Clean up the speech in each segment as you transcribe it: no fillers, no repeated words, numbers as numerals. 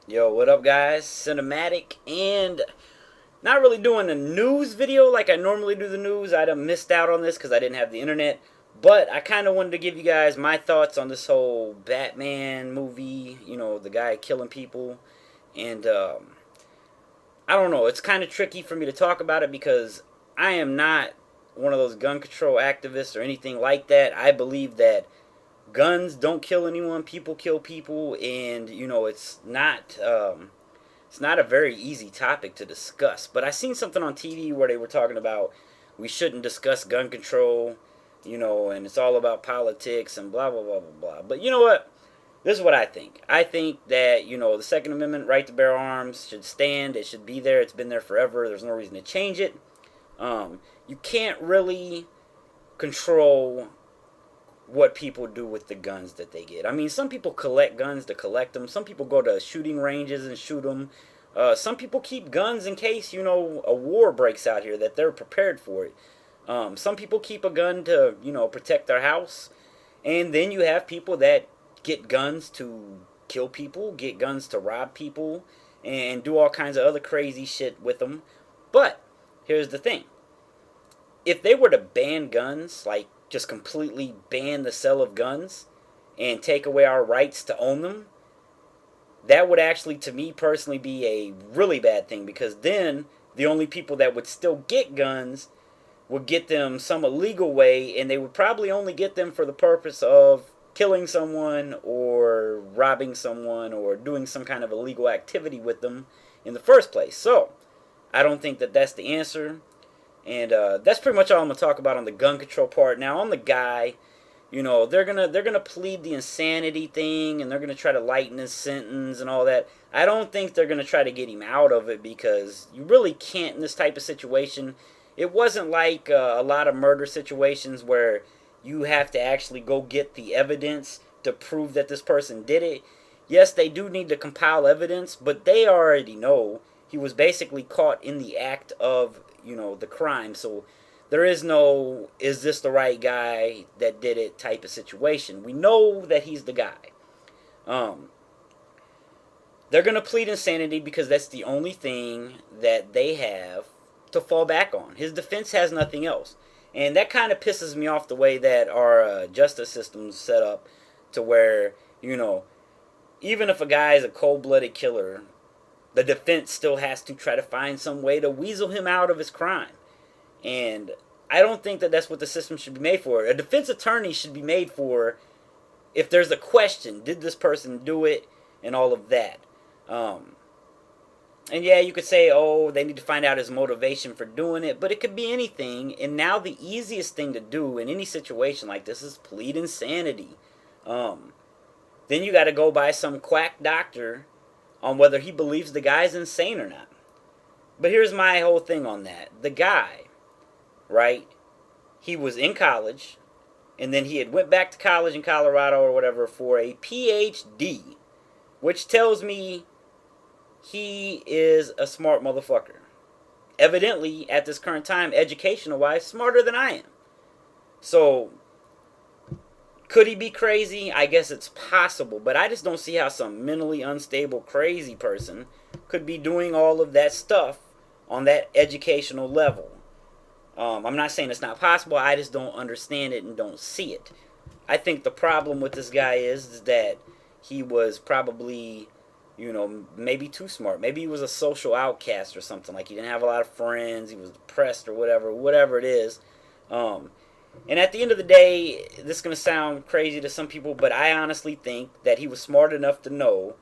Yo, what up, guys? Sinumatic, and not really doing a news video like I normally do the news. I done missed out on this because I didn't have the internet. But I kind of wanted to give you guys my thoughts on this whole Batman movie. The guy killing people. And I don't know. It's kind of tricky for me to talk about it because I am not one of those gun control activists or anything like that. I believe that guns don't kill anyone. People kill people, and it's not a very easy topic to discuss. But I seen something on TV where they were talking about we shouldn't discuss gun control, and it's all about politics and blah blah blah blah blah. But you know what? This is what I think. I think that the Second Amendment right to bear arms should stand. It should be there. It's been there forever. There's no reason to change it. You can't really control what people do with the guns that they get. I mean, some people collect guns to collect them. Some people go to shooting ranges and shoot them. Some people keep guns in case a war breaks out here that they're prepared for it. Some people keep a gun to protect their house, and then you have people that get guns to kill people, get guns to rob people, and do all kinds of other crazy shit with them. But here's the thing: if they were to ban guns, like just completely ban the sale of guns and take away our rights to own them, that would actually, to me personally, be a really bad thing, because then the only people that would still get guns would get them some illegal way, and they would probably only get them for the purpose of killing someone or robbing someone or doing some kind of illegal activity with them in the first place. So I don't think that that's the answer. And that's pretty much all I'm gonna talk about on the gun control part. Now on the guy, they're gonna plead the insanity thing, and they're gonna try to lighten his sentence and all that. I don't think they're gonna try to get him out of it, because you really can't in this type of situation. It wasn't like a lot of murder situations where you have to actually go get the evidence to prove that this person did it. Yes, they do need to compile evidence, but they already know he was basically caught in the act of the crime. So there is no "is this the right guy that did it" type of situation. We know that he's the guy. um they're gonna plead insanity because that's the only thing that they have to fall back on. His defense has nothing else, and that kind of pisses me off, the way that our justice system's set up, to where even if a guy is a cold-blooded killer, the defense still has to try to find some way to weasel him out of his crime. And I don't think that that's what the system should be made for. A defense attorney should be made for if there's a question: did this person do it, and all of that. Um, and yeah, you could say, oh, they need to find out his motivation for doing it, but it could be anything. And now the easiest thing to do in any situation like this is plead insanity. Um, then you got to go by some quack doctor on whether he believes the guy's insane or not. But here's my whole thing on that. The guy, right? He was in college, and then he had went back to college in Colorado or whatever for a PhD, which tells me he is a smart motherfucker. Evidently, at this current time, educational wise, smarter than I am. So, could he be crazy? I guess it's possible, but I just don't see how some mentally unstable, crazy person could be doing all of that stuff on that educational level. I'm not saying it's not possible. I just don't understand it and don't see it. I think the problem with this guy is that he was probably, maybe too smart. Maybe he was a social outcast or something. Like, he didn't have a lot of friends. He was depressed or whatever it is. Um, and at the end of the day, this is going to sound crazy to some people, but I honestly think that he was smart enough to know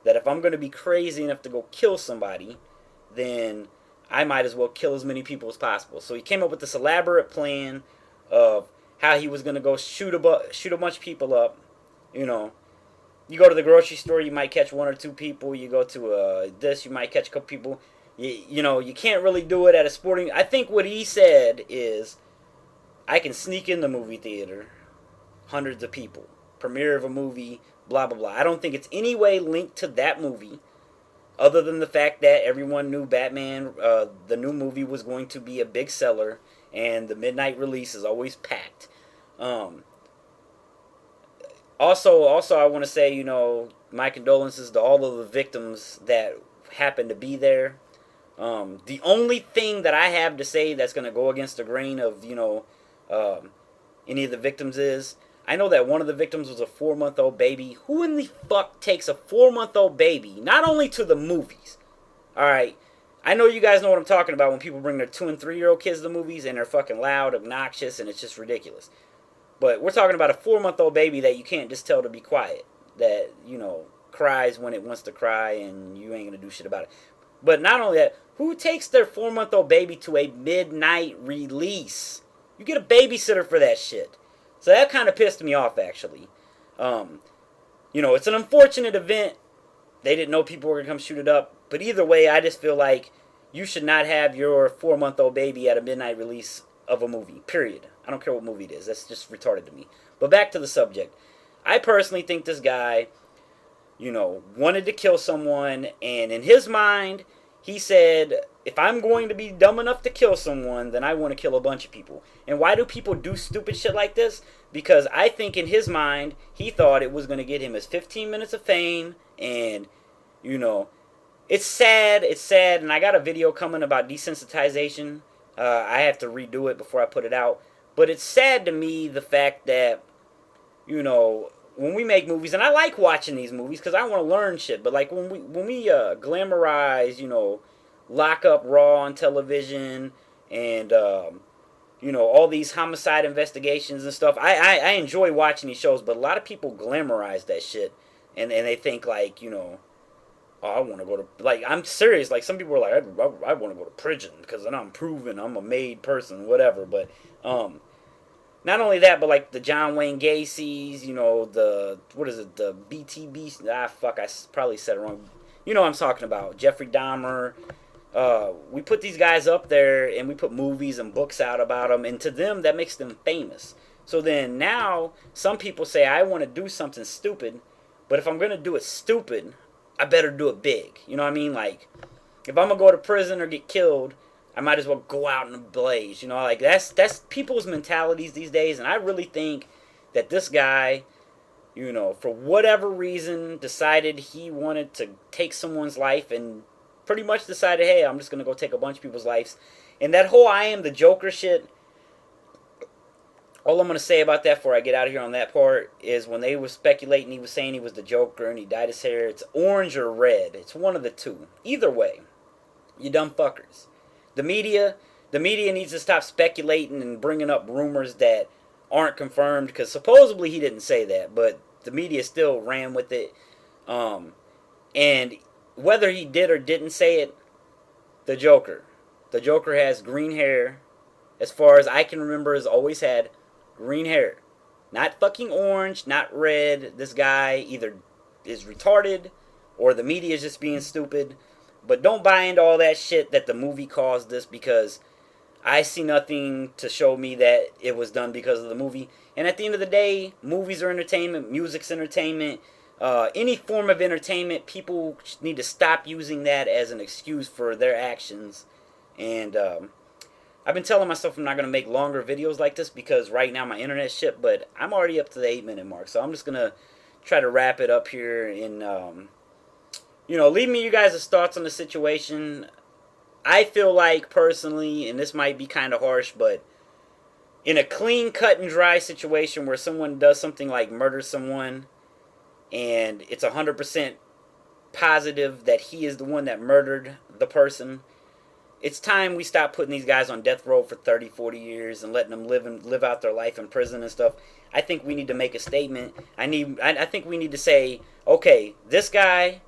that if I'm going to be crazy enough to go kill somebody, then I might as well kill as many people as possible. So he came up with this elaborate plan of how he was going to go shoot a bunch of people up. You go to the grocery store, you might catch one or two people. You go to this, you might catch a couple people. You can't really do it at a sporting. I think what he said is, I can sneak in the movie theater, hundreds of people, premiere of a movie, blah blah blah. I don't think it's any way linked to that movie, other than the fact that everyone knew Batman, the new movie, was going to be a big seller, and the midnight release is always packed. Um, also, I want to say, my condolences to all of the victims that happened to be there. The only thing that I have to say that's going to go against the grain of, any of the victims is, I know that one of the victims was a 4-month-old baby. Who in the fuck takes a 4-month-old baby, not only to the movies? Alright, I know you guys know what I'm talking about when people bring their 2 and 3-year-old kids to the movies and they're fucking loud, obnoxious, and it's just ridiculous. But we're talking about a 4-month-old baby that you can't just tell to be quiet. That, cries when it wants to cry and you ain't going to do shit about it. But not only that, who takes their 4-month-old baby to a midnight release? You get a babysitter for that shit. So that kind of pissed me off, actually. It's an unfortunate event. They didn't know people were going to come shoot it up. But either way, I just feel like you should not have your 4-month-old baby at a midnight release of a movie, period. I don't care what movie it is. That's just retarded to me. But back to the subject. I personally think this guy, wanted to kill someone. And in his mind, he said, if I'm going to be dumb enough to kill someone, then I want to kill a bunch of people. And why do people do stupid shit like this? Because I think in his mind, he thought it was going to get him his 15 minutes of fame. And, it's sad. It's sad. And I got a video coming about desensitization. I have to redo it before I put it out. But it's sad to me, the fact that, when we make movies, and I like watching these movies because I want to learn shit. But like when we glamorize, Lock Up Raw on television, and all these homicide investigations and stuff. I enjoy watching these shows, but a lot of people glamorize that shit, and they think like, oh, I want to go to, like, I'm serious. Like, some people are like, I want to go to prison because then I'm proven I'm a made person, whatever. But not only that, but like the John Wayne Gacy's, the BTB, I probably said it wrong. You know what I'm talking about, Jeffrey Dahmer. We put these guys up there and we put movies and books out about them, and to them that makes them famous. So then now some people say, I want to do something stupid, but if I'm going to do it stupid, I better do it big. You know what I mean? Like, if I'm going to go to prison or get killed, I might as well go out in a blaze. Like that's people's mentalities these days, and I really think that this guy, for whatever reason, decided he wanted to take someone's life and pretty much decided, hey, I'm just going to go take a bunch of people's lives. And that whole I am the Joker shit, all I'm going to say about that before I get out of here on that part is when they were speculating he was saying he was the Joker and he dyed his hair, it's orange or red. It's one of the two. Either way, you dumb fuckers. The media needs to stop speculating and bringing up rumors that aren't confirmed, because supposedly he didn't say that, but the media still ran with it. And whether he did or didn't say it, the Joker has green hair. As far as I can remember, has always had green hair. Not fucking orange, not red. This guy either is retarded or the media is just being stupid. But don't buy into all that shit that the movie caused this, because I see nothing to show me that it was done because of the movie. And at the end of the day, movies are entertainment, music's entertainment. Any form of entertainment, people need to stop using that as an excuse for their actions. And I've been telling myself I'm not going to make longer videos like this because right now my internet shit, but I'm already up to the 8-minute mark. So I'm just going to try to wrap it up here and, leave me you guys' thoughts on the situation. I feel like, personally, and this might be kind of harsh, but in a clean, cut, and dry situation where someone does something like murder someone, and it's 100% positive that he is the one that murdered the person, it's time we stop putting these guys on death row for 30, 40 years and letting them live out their life in prison and stuff. I think we need to make a statement. I think we need to say, okay, this guy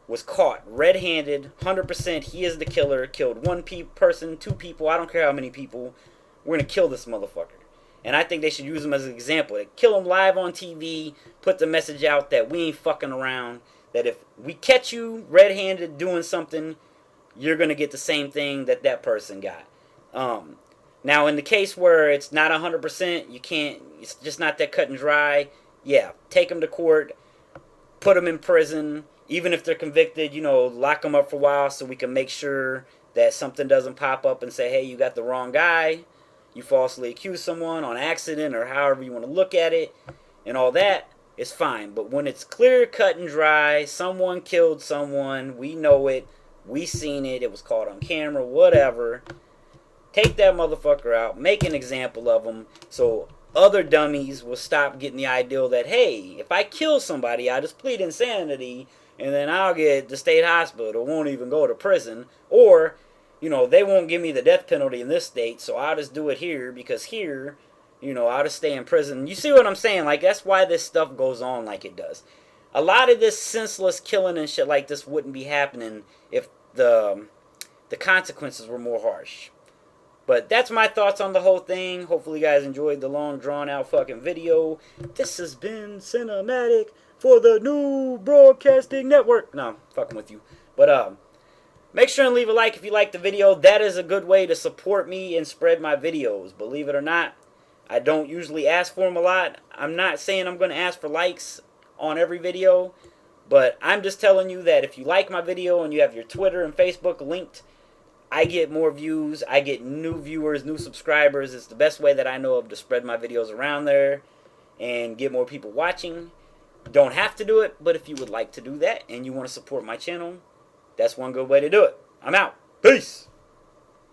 was caught red-handed, 100%, he is the killer, killed one person, 2 people, I don't care how many people, we're going to kill this motherfucker. And I think they should use him as an example. They kill him live on TV, put the message out that we ain't fucking around, that if we catch you red-handed doing something, you're going to get the same thing that person got. Now, in the case where it's not 100%, you can't, it's just not that cut and dry, yeah, take them to court, put them in prison. Even if they're convicted, lock them up for a while so we can make sure that something doesn't pop up and say, hey, you got the wrong guy. You falsely accuse someone on accident or however you want to look at it and all that. it's fine. But when it's clear, cut, and dry, someone killed someone, we know it, we seen it, it was caught on camera, whatever, take that motherfucker out, make an example of him, so other dummies will stop getting the idea that, hey, if I kill somebody, I just plead insanity, and then I'll get the state hospital, won't even go to prison, or, you know, they won't give me the death penalty in this state, so I'll just do it here, because here, you know, I'll just stay in prison. You see what I'm saying? Like, that's why this stuff goes on like it does. A lot of this senseless killing and shit like this wouldn't be happening if the consequences were more harsh. But that's my thoughts on the whole thing. Hopefully you guys enjoyed the long, drawn-out fucking video. This has been Sinumatic for the New Broadcasting Network. No, I'm fucking with you. But, make sure and leave a like if you liked the video. That is a good way to support me and spread my videos. Believe it or not, I don't usually ask for them a lot. I'm not saying I'm going to ask for likes on every video. But I'm just telling you that if you like my video and you have your Twitter and Facebook linked, I get more views, I get new viewers, new subscribers. It's the best way that I know of to spread my videos around there and get more people watching. You don't have to do it, but if you would like to do that and you want to support my channel, that's one good way to do it. I'm out. Peace!